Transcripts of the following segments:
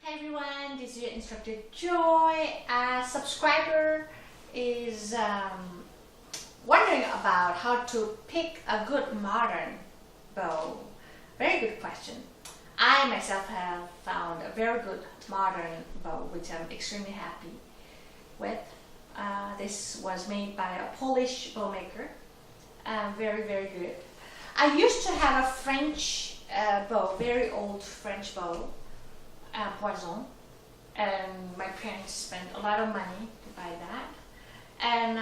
Hi everyone, this is your instructor Joy. A subscriber is wondering about how to pick a good modern bow. Very good question. I myself have found a very good modern bow which I'm extremely happy with. This was made by a Polish bow maker. Very good. I used to have a French bow, very old French bow. Poison, and my parents spent a lot of money to buy that. And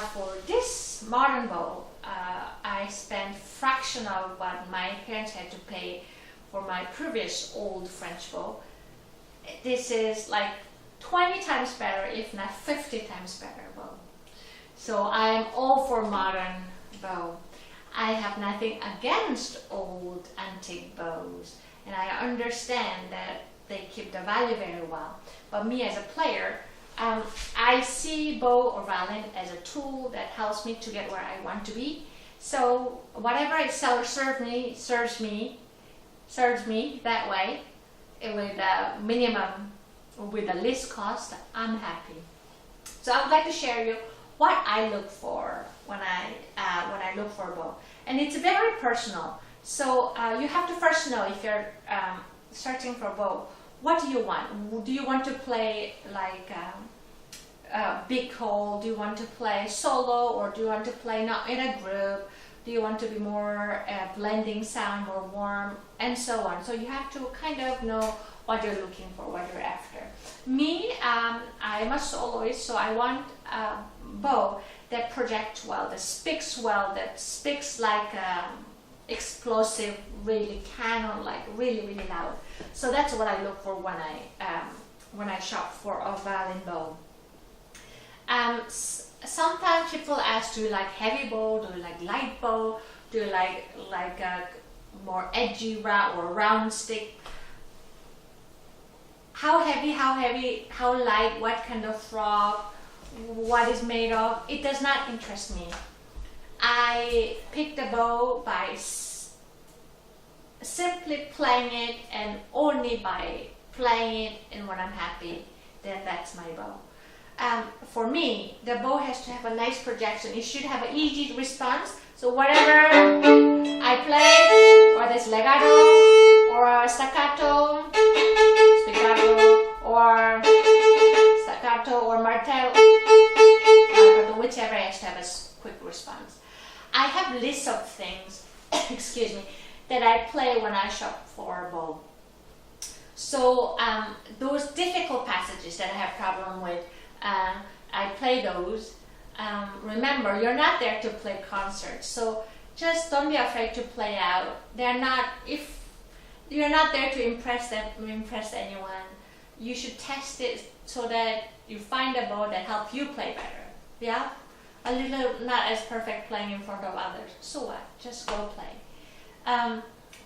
for this modern bow, I spent fraction of what my parents had to pay for my previous old French bow. This is like 20 times better, if not 50 times better bow. So I am all for modern bow. I have nothing against old antique bows, and I understand that they keep the value very well. But me as a player, I see bow or violin as a tool that helps me to get where I want to be. So whatever a seller serves me that way, with a minimum, with the least cost, I'm happy. So I would like to share you what I look for when I look for a bow, and it's very personal. So you have to first know, if you're searching for a bow, what do you want? Do you want to play like big hole? Do you want to play solo, or do you want to play not in a group? Do you want to be more blending sound, more warm, and so on? So you have to kind of know what you're looking for, what you're after. Me, I'm a soloist, so I want a bow that projects well, that speaks well, that speaks like explosive, really canon, like really loud. So that's what I look for when I shop for a violin bow. Sometimes people ask, do you like heavy bow? Do you like light bow? Do you like a more edgy round stick? How heavy, how light, what kind of frog, what is made of? It does not interest me. I pick the bow by simply playing it, and only by playing it, and when I'm happy, then that's my bow. For me, the bow has to have a nice projection. It should have an easy response. So whatever I play, or this legato, or staccato, or staccato, or martello, whichever has to have a quick response. I have lists of things, excuse me, that I play when I shop for a bow. So those difficult passages that I have problem with, I play those. Remember, you're not there to play concerts, so just don't be afraid to play out. If you're not there to impress anyone, you should test it so that you find a bow that helps you play better. Yeah? A little not as perfect playing in front of others. So what? Just go play.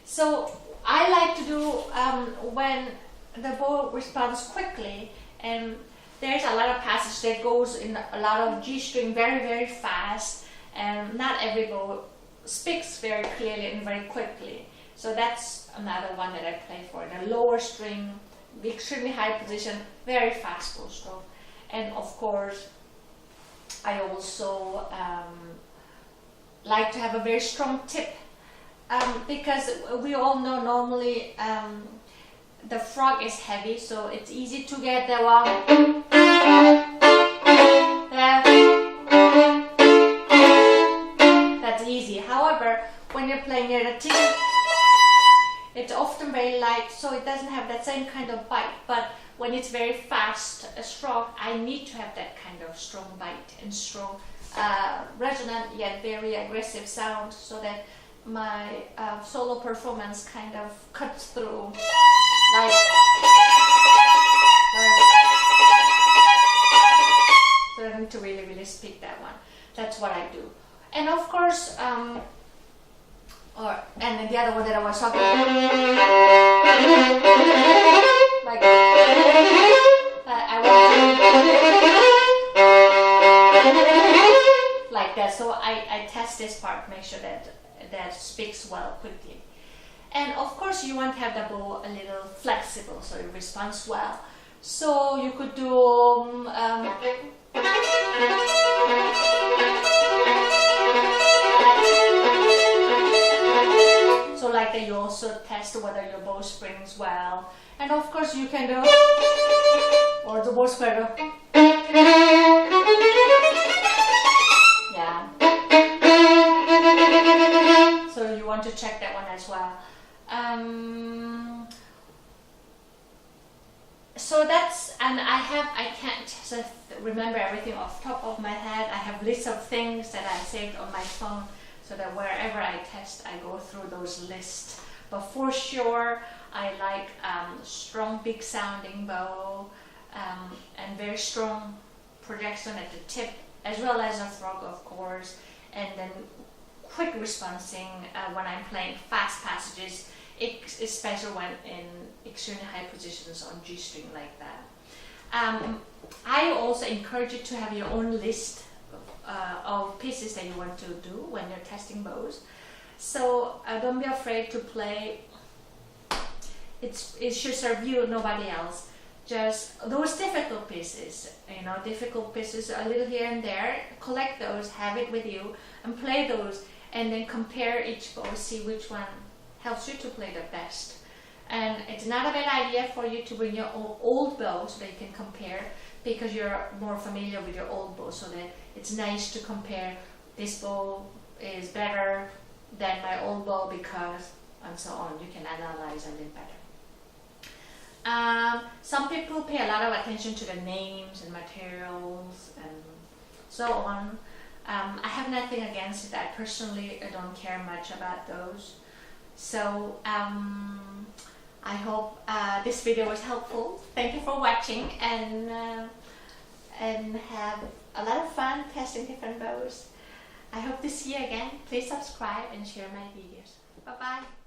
So I like to do when the bow responds quickly, and there's a lot of passage that goes in a lot of G string very fast, and not every bow speaks very clearly and very quickly. So that's another one that I play for. The lower string, the extremely high position, very fast bow stroke. And of course, I also like to have a very strong tip, because we all know normally the frog is heavy, so it's easy to get the one. That's easy. However, when you're playing near the tip, it's often very light, so it doesn't have that same kind of bite. But when it's very fast stroke, I need to have that kind of strong bite and strong resonant yet very aggressive sound, so that my solo performance kind of cuts through, like so I need to really speak that one. That's what I do. And of course, and then the other one that I was talking about, like I want like that. So I test this part, make sure that speaks well quickly. And of course you want to have the bow a little flexible so it responds well. So you could do so like that. You also test whether your bow springs well, and of course you can do, or the bow square do. Yeah. So you want to check that one as well. So that's, and I can't just remember everything off the top of my head. I have lists of things that I saved on my phone so that wherever I test, I go through those lists. But for sure, I like strong, big sounding bow and very strong projection at the tip, as well as a throat, of course, and then quick responsing when I'm playing fast passages, especially when in extremely high positions on G string like that. I also encourage you to have your own list of pieces that you want to do when you're testing bows. So don't be afraid to play. It should serve you, nobody else. Just those difficult pieces, difficult pieces a little here and there, collect those, have it with you, and play those, and then compare each bow, see which one helps you to play the best. And it's not a bad idea for you to bring your old bow so that you can compare, because you're more familiar with your old bow, so that it's nice to compare. This bow is better than my old bow because, and so on. You can analyze a little better. Some people pay a lot of attention to the names and materials and so on. I have nothing against it. I personally don't care much about those. So I hope this video was helpful. Thank you for watching, and have a lot of fun testing different bows. I hope to see you again. Please subscribe and share my videos. Bye bye.